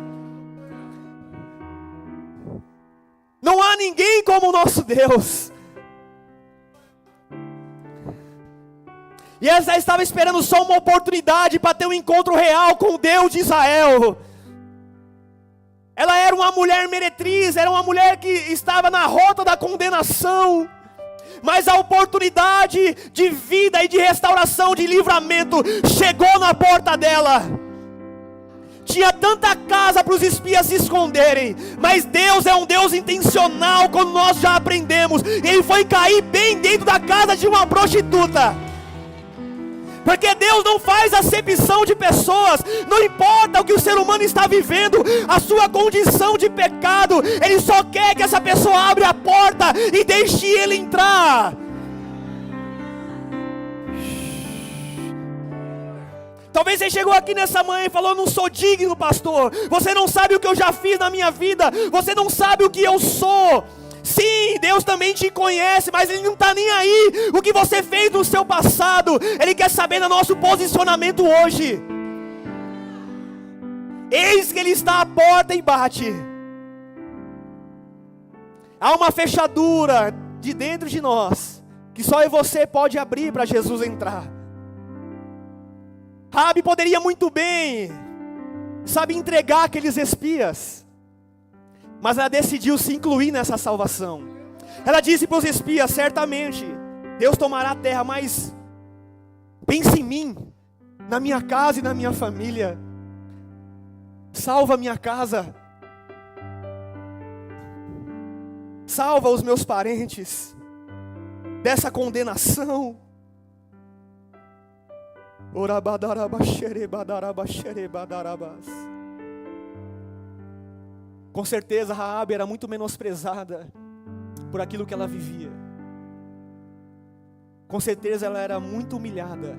Speaker 1: Não há ninguém como o nosso Deus. E ela estava esperando só uma oportunidade para ter um encontro real com o Deus de Israel. Ela era uma mulher meretriz, era uma mulher que estava na rota da condenação, mas a oportunidade de vida e de restauração, de livramento, chegou na porta dela. tinha tanta casa para os espias se esconderem, mas Deus é um Deus intencional, como nós já aprendemos. Ele foi cair bem dentro da casa de uma prostituta. Porque Deus não faz acepção de pessoas. Não importa o que o ser humano está vivendo, a sua condição de pecado, Ele só quer que essa pessoa abra a porta e deixe Ele entrar. Talvez você chegou aqui nessa manhã e falou: não sou digno, pastor. Você não sabe o que eu já fiz na minha vida. Você não sabe o que eu sou. Sim, Deus também te conhece, mas Ele não está nem aí o que você fez no seu passado. Ele quer saber do nosso posicionamento hoje. Eis que Ele está à porta e bate. Há uma fechadura de dentro de nós, que só você pode abrir para Jesus entrar. Raabe poderia muito bem, entregar aqueles espias, mas ela decidiu se incluir nessa salvação. Ela disse para os espias: certamente Deus tomará a terra, mas pense em mim, na minha casa e na minha família. Salva a minha casa, salva os meus parentes dessa condenação. Com certeza Raabe era muito menosprezada por aquilo que ela vivia. Com certeza ela era muito humilhada.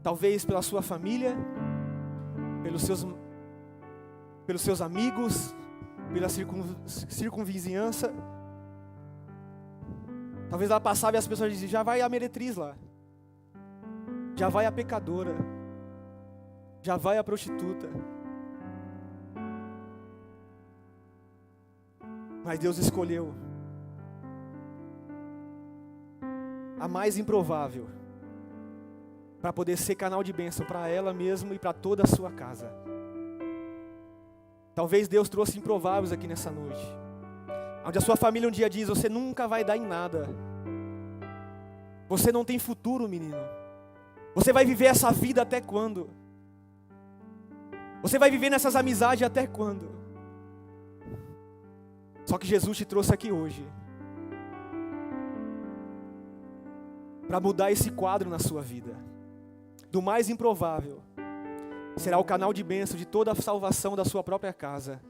Speaker 1: Talvez pela sua família, pelos seus amigos, pela circunvizinhança. Talvez ela passava e as pessoas diziam: já vai a meretriz lá, já vai a pecadora, já vai a prostituta. Mas Deus escolheu a mais improvável para poder ser canal de bênção para ela mesma e para toda a sua casa. Talvez Deus trouxe improváveis aqui nessa noite, onde a sua família um dia diz: você nunca vai dar em nada, você não tem futuro, menino, você vai viver essa vida até quando? Você vai viver nessas amizades até quando? Só que Jesus te trouxe aqui hoje para mudar esse quadro na sua vida. Do mais improvável, será o canal de bênção de toda a salvação da sua própria casa.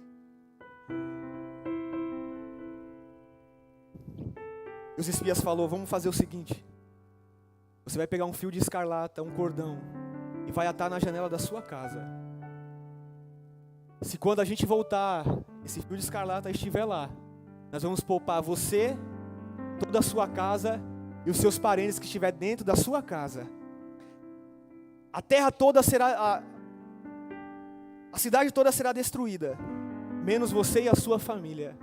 Speaker 1: E os espias falaram: vamos fazer o seguinte, você vai pegar um fio de escarlata, um cordão, e vai atar na janela da sua casa. Se quando a gente voltar, esse fio de escarlata estiver lá, nós vamos poupar você, toda a sua casa e os seus parentes que estiver dentro da sua casa. A terra toda será, a cidade toda será destruída, menos você e a sua família.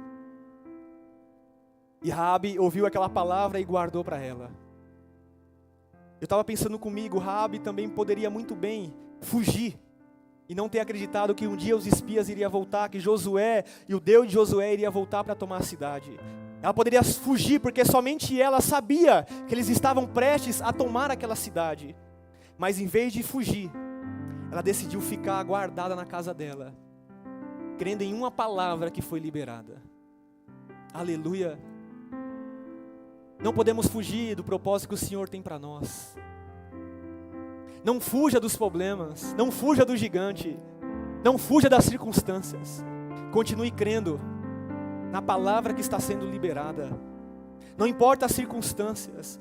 Speaker 1: E Raabe ouviu aquela palavra e guardou para ela. Eu estava pensando comigo, Raabe também poderia muito bem fugir e não ter acreditado que um dia os espias iriam voltar, que Josué e o Deus de Josué iria voltar para tomar a cidade. Ela poderia fugir porque somente ela sabia que eles estavam prestes a tomar aquela cidade. Mas em vez de fugir, ela decidiu ficar guardada na casa dela, crendo em uma palavra que foi liberada. Aleluia! Não podemos fugir do propósito que o Senhor tem para nós. Não fuja dos problemas, não fuja do gigante, não fuja das circunstâncias. Continue crendo na palavra que está sendo liberada. Não importa as circunstâncias.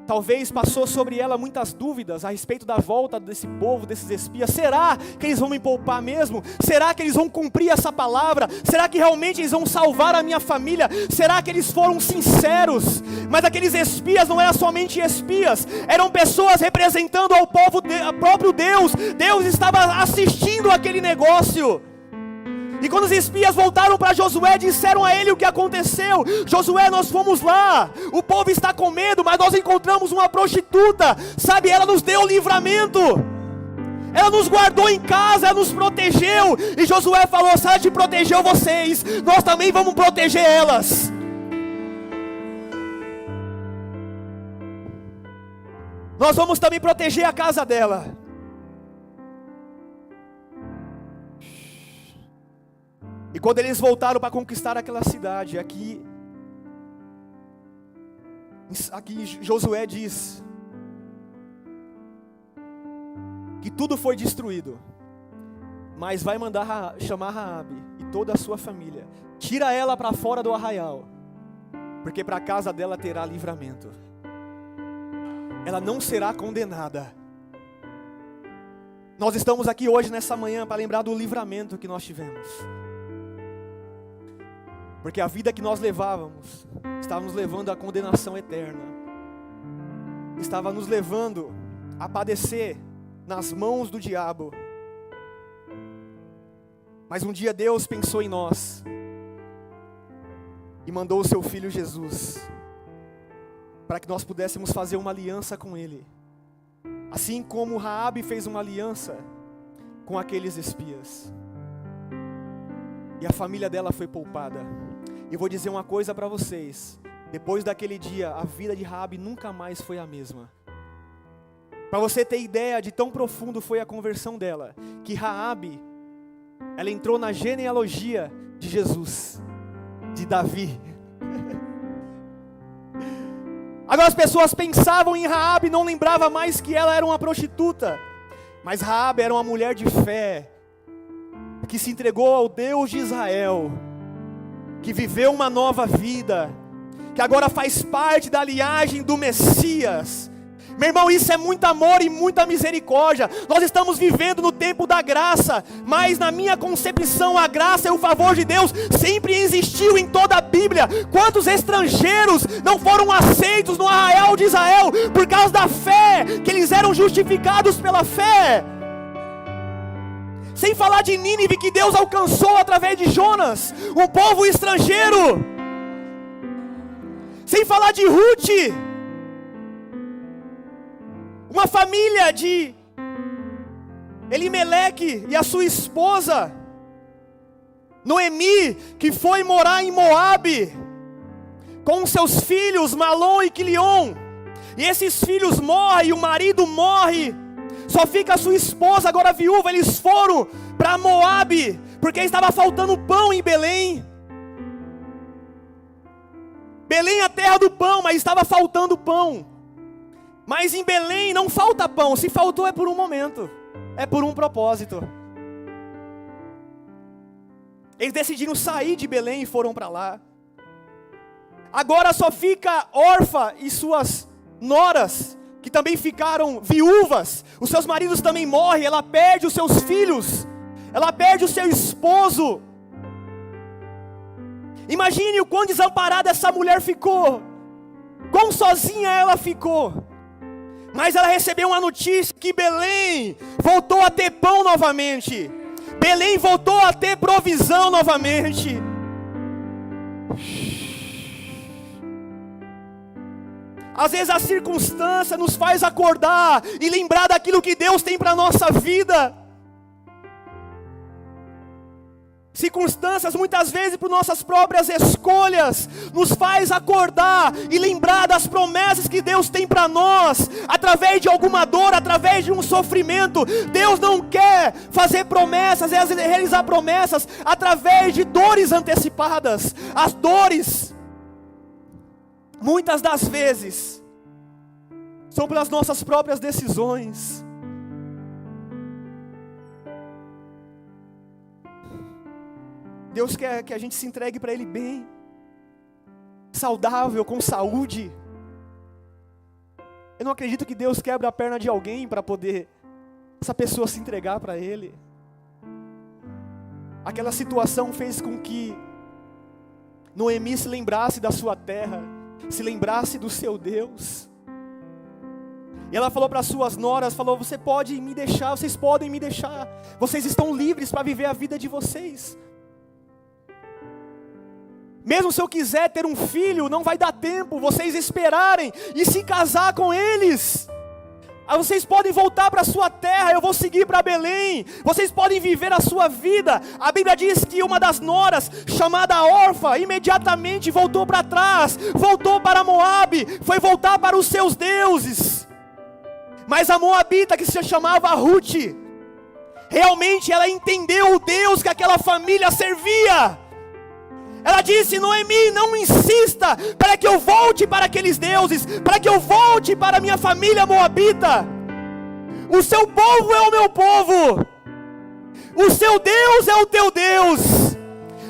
Speaker 1: Talvez passou sobre ela muitas dúvidas a respeito da volta desse povo, desses espias. Será que eles vão me poupar mesmo? Será que eles vão cumprir essa palavra? Será que realmente eles vão salvar a minha família? Será que eles foram sinceros? Mas aqueles espias não eram somente espias, eram pessoas representando ao povo, ao próprio Deus. Deus estava assistindo aquele negócio. E quando os espias voltaram para Josué, disseram a ele o que aconteceu. Josué, nós fomos lá, o povo está com medo, mas nós encontramos uma prostituta, sabe, ela nos deu livramento, ela nos guardou em casa, ela nos protegeu. E Josué falou: se ela te protegeu vocês, nós também vamos proteger elas. Nós vamos também proteger a casa dela. E quando eles voltaram para conquistar aquela cidade, aqui Josué diz que tudo foi destruído, mas vai mandar chamar Raabe e toda a sua família, tira ela para fora do arraial, porque para a casa dela terá livramento, ela não será condenada. Nós estamos aqui hoje nessa manhã para lembrar do livramento que nós tivemos, porque a vida que nós levávamos estava nos levando à condenação eterna, estava nos levando a padecer nas mãos do diabo. Mas um dia Deus pensou em nós e mandou o seu Filho Jesus para que nós pudéssemos fazer uma aliança com Ele, assim como Raabe fez uma aliança com aqueles espias, e a família dela foi poupada. E eu vou dizer uma coisa para vocês: depois daquele dia, a vida de Raabe nunca mais foi a mesma. Para você ter ideia de tão profundo foi a conversão dela, que Raabe, ela entrou na genealogia de Jesus, de Davi. Agora as pessoas pensavam em Raabe e não lembravam mais que ela era uma prostituta. Mas Raabe era uma mulher de fé, que se entregou ao Deus de Israel, que viveu uma nova vida, que agora faz parte da linhagem do Messias. Meu irmão, isso é muito amor e muita misericórdia. Nós estamos vivendo no tempo da graça, mas na minha concepção a graça e o favor de Deus sempre existiu em toda a Bíblia. Quantos estrangeiros não foram aceitos no arraial de Israel por causa da fé, que eles eram justificados pela fé? Sem falar de Nínive, que Deus alcançou através de Jonas, um povo estrangeiro. Sem falar de Ruth, uma família de Elimeleque e a sua esposa Noemi, que foi morar em Moabe com seus filhos Malom e Quilion. E esses filhos morrem, e o marido morre, só fica a sua esposa agora viúva. Eles foram para Moabe porque estava faltando pão em Belém. Belém é a terra do pão, mas estava faltando pão. Mas em Belém não falta pão, se faltou é por um momento, é por um propósito. Eles decidiram sair de Belém e foram para lá. Agora só fica Orfa e suas noras, que também ficaram viúvas. Os seus maridos também morrem, ela perde os seus filhos, ela perde o seu esposo. Imagine o quão desamparada essa mulher ficou, quão sozinha ela ficou. Mas ela recebeu uma notícia que Belém voltou a ter pão novamente. Belém voltou a ter provisão novamente. Às vezes a circunstância nos faz acordar e lembrar daquilo que Deus tem para a nossa vida. Circunstâncias, muitas vezes por nossas próprias escolhas, nos faz acordar e lembrar das promessas que Deus tem para nós, através de alguma dor, através de um sofrimento. Deus não quer fazer promessas, realizar promessas através de dores antecipadas. As dores, muitas das vezes, são pelas nossas próprias decisões. Deus quer que a gente se entregue para Ele bem, saudável, com saúde. Eu não acredito que Deus quebre a perna de alguém para poder essa pessoa se entregar para Ele. Aquela situação fez com que Noemi se lembrasse da sua terra, se lembrasse do seu Deus. E ela falou para suas noras, falou: você pode me deixar, vocês podem me deixar, vocês estão livres para viver a vida de vocês. Mesmo se eu quiser ter um filho, não vai dar tempo, vocês esperarem e se casar com eles. Aí vocês podem voltar para a sua terra, eu vou seguir para Belém. Vocês podem viver a sua vida. A Bíblia diz que uma das noras, chamada Orfa, imediatamente voltou para trás, voltou para Moabe, foi voltar para os seus deuses. Mas a moabita, que se chamava Ruth, Realmente ela entendeu o Deus que aquela família servia. Ela disse: Noemi, não insista para que eu volte para aqueles deuses, para que eu volte para a minha família moabita. O seu povo é o meu povo, o seu Deus é o teu Deus.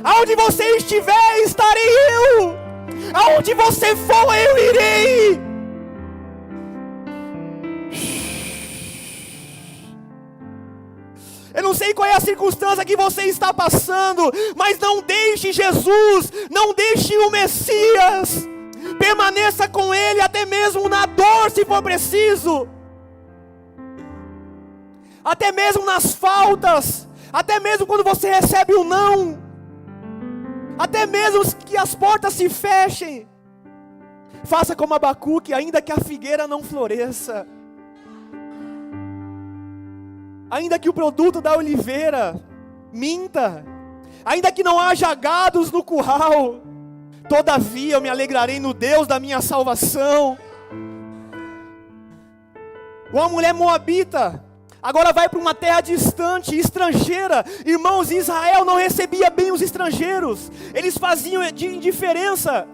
Speaker 1: Aonde você estiver, estarei eu. Aonde você for, eu irei. Eu não sei qual é a circunstância que você está passando, mas não deixe Jesus, não deixe o Messias, permaneça com Ele até mesmo na dor, se for preciso, até mesmo nas faltas, até mesmo quando você recebe um não, até mesmo que as portas se fechem. Faça como Abacuque, ainda que a figueira não floresça, ainda que o produto da oliveira minta, ainda que não haja gados no curral, todavia eu me alegrarei no Deus da minha salvação. Uma mulher moabita agora vai para uma terra distante, estrangeira. Irmãos, Israel não recebia bem os estrangeiros, eles faziam de indiferença,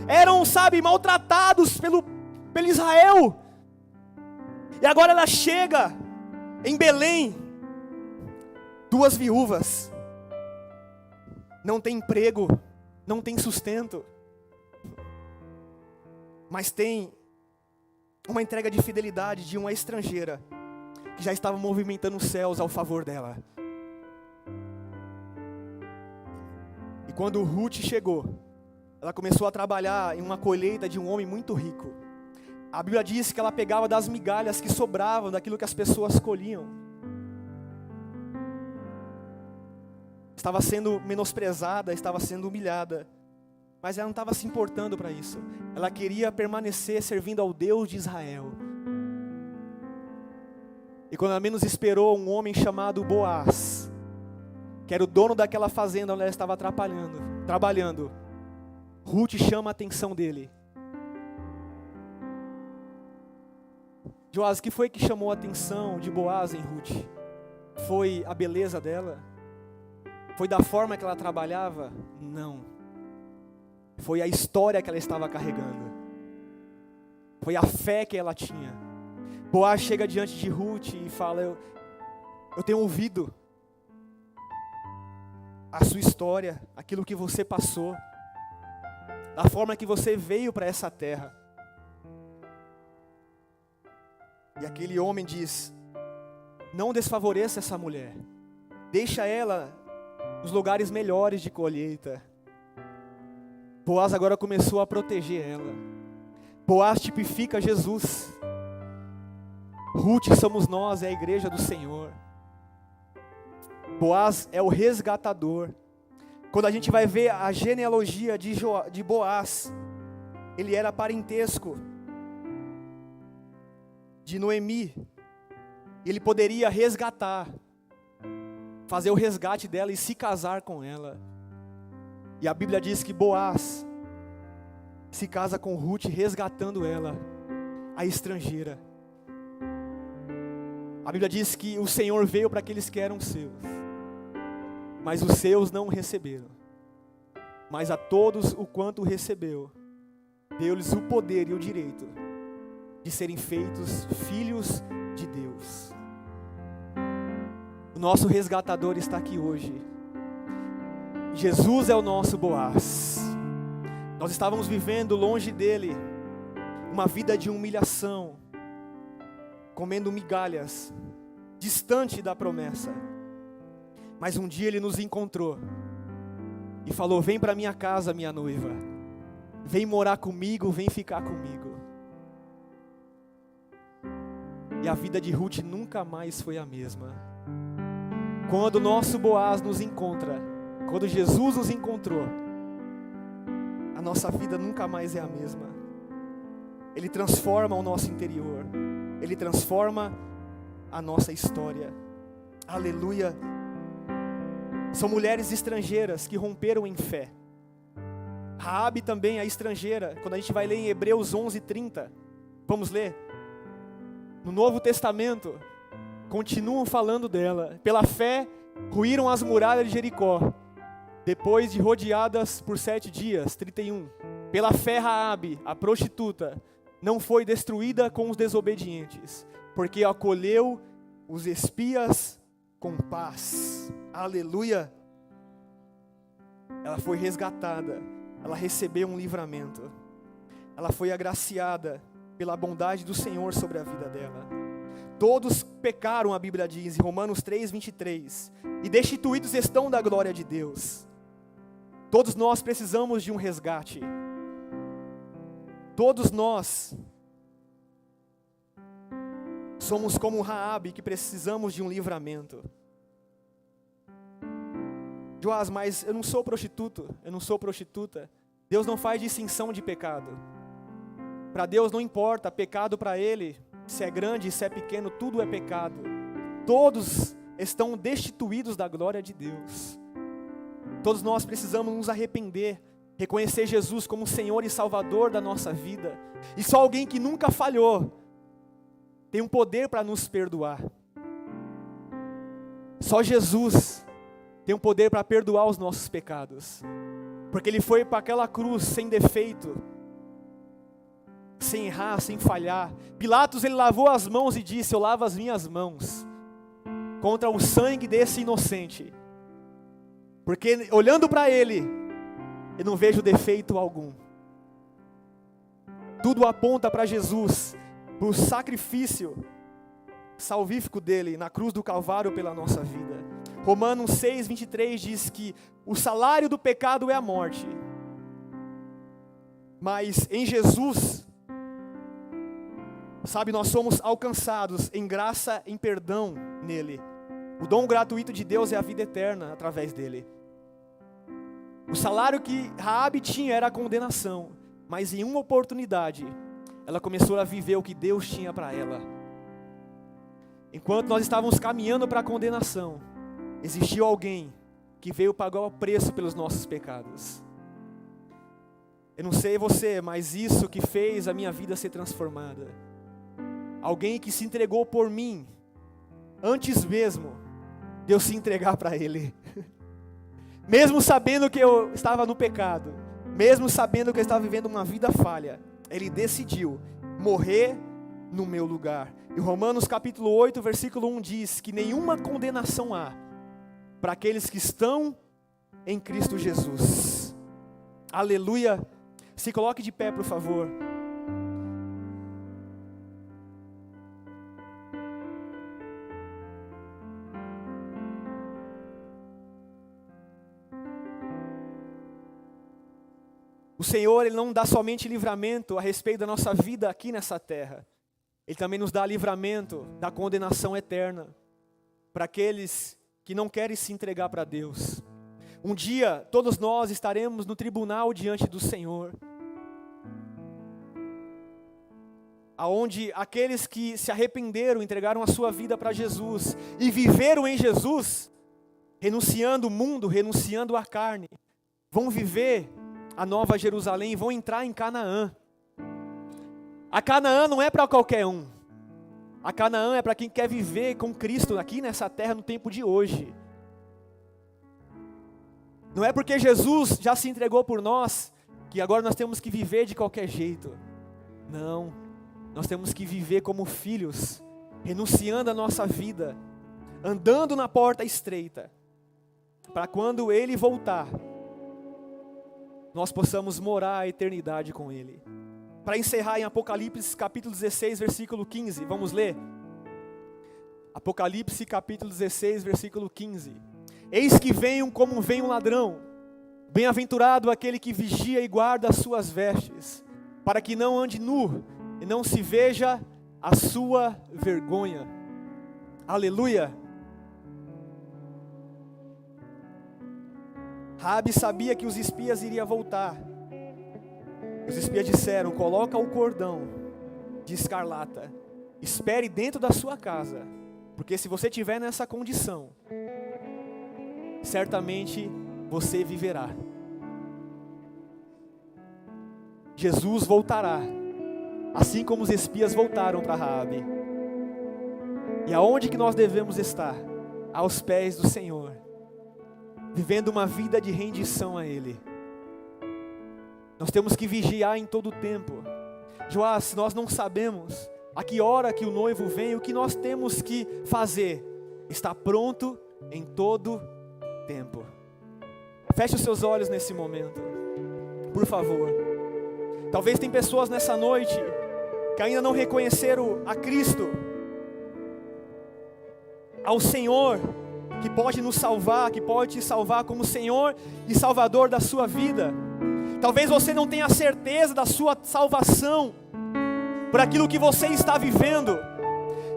Speaker 1: eram, maltratados pelo Israel. E agora ela chega em Belém, 2 viúvas, não tem emprego, não tem sustento, mas tem uma entrega de fidelidade de uma estrangeira, que já estava movimentando os céus ao favor dela. E quando Ruth chegou, ela começou a trabalhar em uma colheita de um homem muito rico. A Bíblia diz que ela pegava das migalhas que sobravam, daquilo que as pessoas colhiam. Estava sendo menosprezada, estava sendo humilhada, mas ela não estava se importando para isso. Ela queria permanecer servindo ao Deus de Israel. E quando ela menos esperou, um homem chamado Boaz, que era o dono daquela fazenda onde ela estava trabalhando, Ruth chama a atenção dele. Joás, o que foi que chamou a atenção de Boaz em Ruth? Foi a beleza dela? Foi da forma que ela trabalhava? Não. Foi a história que ela estava carregando. Foi a fé que ela tinha. Boaz chega diante de Ruth e fala: eu tenho ouvido a sua história, aquilo que você passou, da forma que você veio para essa terra. E aquele homem diz: não desfavoreça essa mulher, deixa ela nos lugares melhores de colheita. Boaz agora começou a proteger ela. Boaz tipifica Jesus. Ruth somos nós, é a igreja do Senhor. Boaz é o resgatador. Quando a gente vai ver a genealogia de Boaz, ele era parentesco de Noemi. Ele poderia resgatar, fazer o resgate dela e se casar com ela. E a Bíblia diz que Boaz se casa com Ruth, resgatando ela, a estrangeira. A Bíblia diz que o Senhor veio para aqueles que eram seus, mas os seus não receberam. Mas a todos o quanto recebeu, deu-lhes o poder e o direito de serem feitos filhos de Deus. O nosso resgatador está aqui hoje. Jesus é o nosso Boaz. Nós estávamos vivendo longe dele uma vida de humilhação, comendo migalhas, distante da promessa. Mas um dia ele nos encontrou e falou: vem para minha casa, minha noiva, vem morar comigo, vem ficar comigo. E a vida de Ruth nunca mais foi a mesma. Quando o nosso Boaz nos encontra, quando Jesus nos encontrou, a nossa vida nunca mais é a mesma. Ele transforma o nosso interior, Ele transforma a nossa história. Aleluia. São mulheres estrangeiras que romperam em fé. Raabe também é estrangeira. Quando a gente vai ler em Hebreus 11:30, vamos ler. No Novo Testamento, continuam falando dela. Pela fé, ruíram as muralhas de Jericó, depois de rodeadas por 7 dias, 31. Pela fé, Raabe, a prostituta, não foi destruída com os desobedientes, porque acolheu os espias com paz. Aleluia! Ela foi resgatada, ela recebeu um livramento. Ela foi agraciada pela bondade do Senhor sobre a vida dela. Todos pecaram, a Bíblia diz, em Romanos 3, 23, e destituídos estão da glória de Deus. Todos nós precisamos de um resgate. Todos nós somos como Raabe, que precisamos de um livramento. Joás, mas eu não sou prostituto, eu não sou prostituta. Deus não faz distinção de pecado. Para Deus não importa, pecado para Ele, se é grande, se é pequeno, tudo é pecado. Todos estão destituídos da glória de Deus. Todos nós precisamos nos arrepender, reconhecer Jesus como Senhor e Salvador da nossa vida. E só alguém que nunca falhou tem um poder para nos perdoar. Só Jesus tem um poder para perdoar os nossos pecados. Porque Ele foi para aquela cruz sem defeito, sem errar, sem falhar. Pilatos, ele lavou as mãos e disse: eu lavo as minhas mãos contra o sangue desse inocente. Porque olhando para Ele, eu não vejo defeito algum. Tudo aponta para Jesus, para o sacrifício salvífico dele na cruz do Calvário pela nossa vida. Romanos 6, 23 diz que o salário do pecado é a morte. Mas em Jesus, sabe, nós somos alcançados em graça, em perdão nele. O dom gratuito de Deus é a vida eterna através dele. O salário que Raabe tinha era a condenação, mas em uma oportunidade, ela começou a viver o que Deus tinha para ela. Enquanto nós estávamos caminhando para a condenação, existiu alguém que veio pagar o preço pelos nossos pecados. Eu não sei você, mas isso que fez a minha vida ser transformada. Alguém que se entregou por mim, antes mesmo de eu se entregar para Ele. Mesmo sabendo que eu estava no pecado, mesmo sabendo que eu estava vivendo uma vida falha, Ele decidiu morrer no meu lugar. E Romanos capítulo 8, versículo 1 diz que nenhuma condenação há para aqueles que estão em Cristo Jesus. Aleluia! Se coloque de pé, por favor. O Senhor, Ele não dá somente livramento a respeito da nossa vida aqui nessa terra. Ele também nos dá livramento da condenação eterna para aqueles que não querem se entregar para Deus. Um dia, todos nós estaremos no tribunal diante do Senhor, aonde aqueles que se arrependeram, entregaram a sua vida para Jesus e viveram em Jesus, renunciando o mundo, renunciando a carne, vão viver a nova Jerusalém, vão entrar em Canaã. A Canaã não é para qualquer um. A Canaã é para quem quer viver com Cristo aqui nessa terra no tempo de hoje. Não é porque Jesus já se entregou por nós que agora nós temos que viver de qualquer jeito. Não, nós temos que viver como filhos, renunciando a nossa vida, andando na porta estreita, para quando Ele voltar, nós possamos morar a eternidade com Ele. Para encerrar em Apocalipse capítulo 16, versículo 15, vamos ler? Apocalipse capítulo 16, versículo 15. Eis que venho como vem um ladrão, bem-aventurado aquele que vigia e guarda as suas vestes, para que não ande nu e não se veja a sua vergonha. Aleluia! Raabe sabia que os espias iriam voltar. Os espias disseram: coloca o cordão de escarlata, espere dentro da sua casa, porque se você estiver nessa condição, certamente você viverá. Jesus voltará, assim como os espias voltaram para Raabe. E aonde que nós devemos estar? Aos pés do Senhor, vivendo uma vida de rendição a Ele. Nós temos que vigiar em todo o tempo. Joás, nós não sabemos a que hora que o noivo vem, o que nós temos que fazer? Está pronto em todo tempo. Feche os seus olhos nesse momento, por favor. Talvez tem pessoas nessa noite que ainda não reconheceram a Cristo, ao Senhor, que pode nos salvar, que pode te salvar como Senhor e Salvador da sua vida. Talvez você não tenha certeza da sua salvação por aquilo que você está vivendo.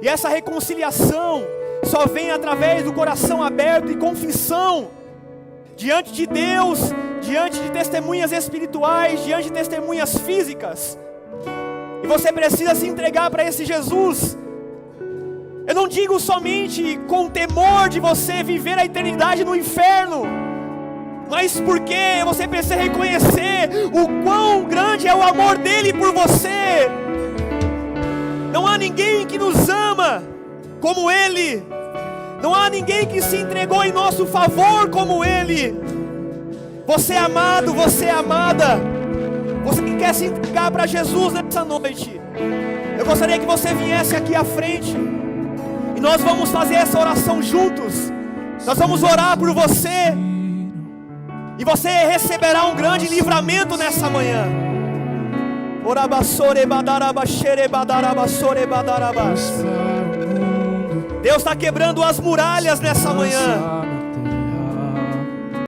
Speaker 1: E essa reconciliação só vem através do coração aberto e confissão diante de Deus, diante de testemunhas espirituais, diante de testemunhas físicas. E você precisa se entregar para esse Jesus. Eu não digo somente com temor de você viver a eternidade no inferno, mas porque você precisa reconhecer o quão grande é o amor dele por você. Não há ninguém que nos ama como ele. Não há ninguém que se entregou em nosso favor como ele. Você é amado, você é amada. Você que quer se entregar para Jesus nessa noite, eu gostaria que você viesse aqui à frente e nós vamos fazer essa oração juntos. Nós vamos orar por você e você receberá um grande livramento nessa manhã. Deus está quebrando as muralhas nessa manhã.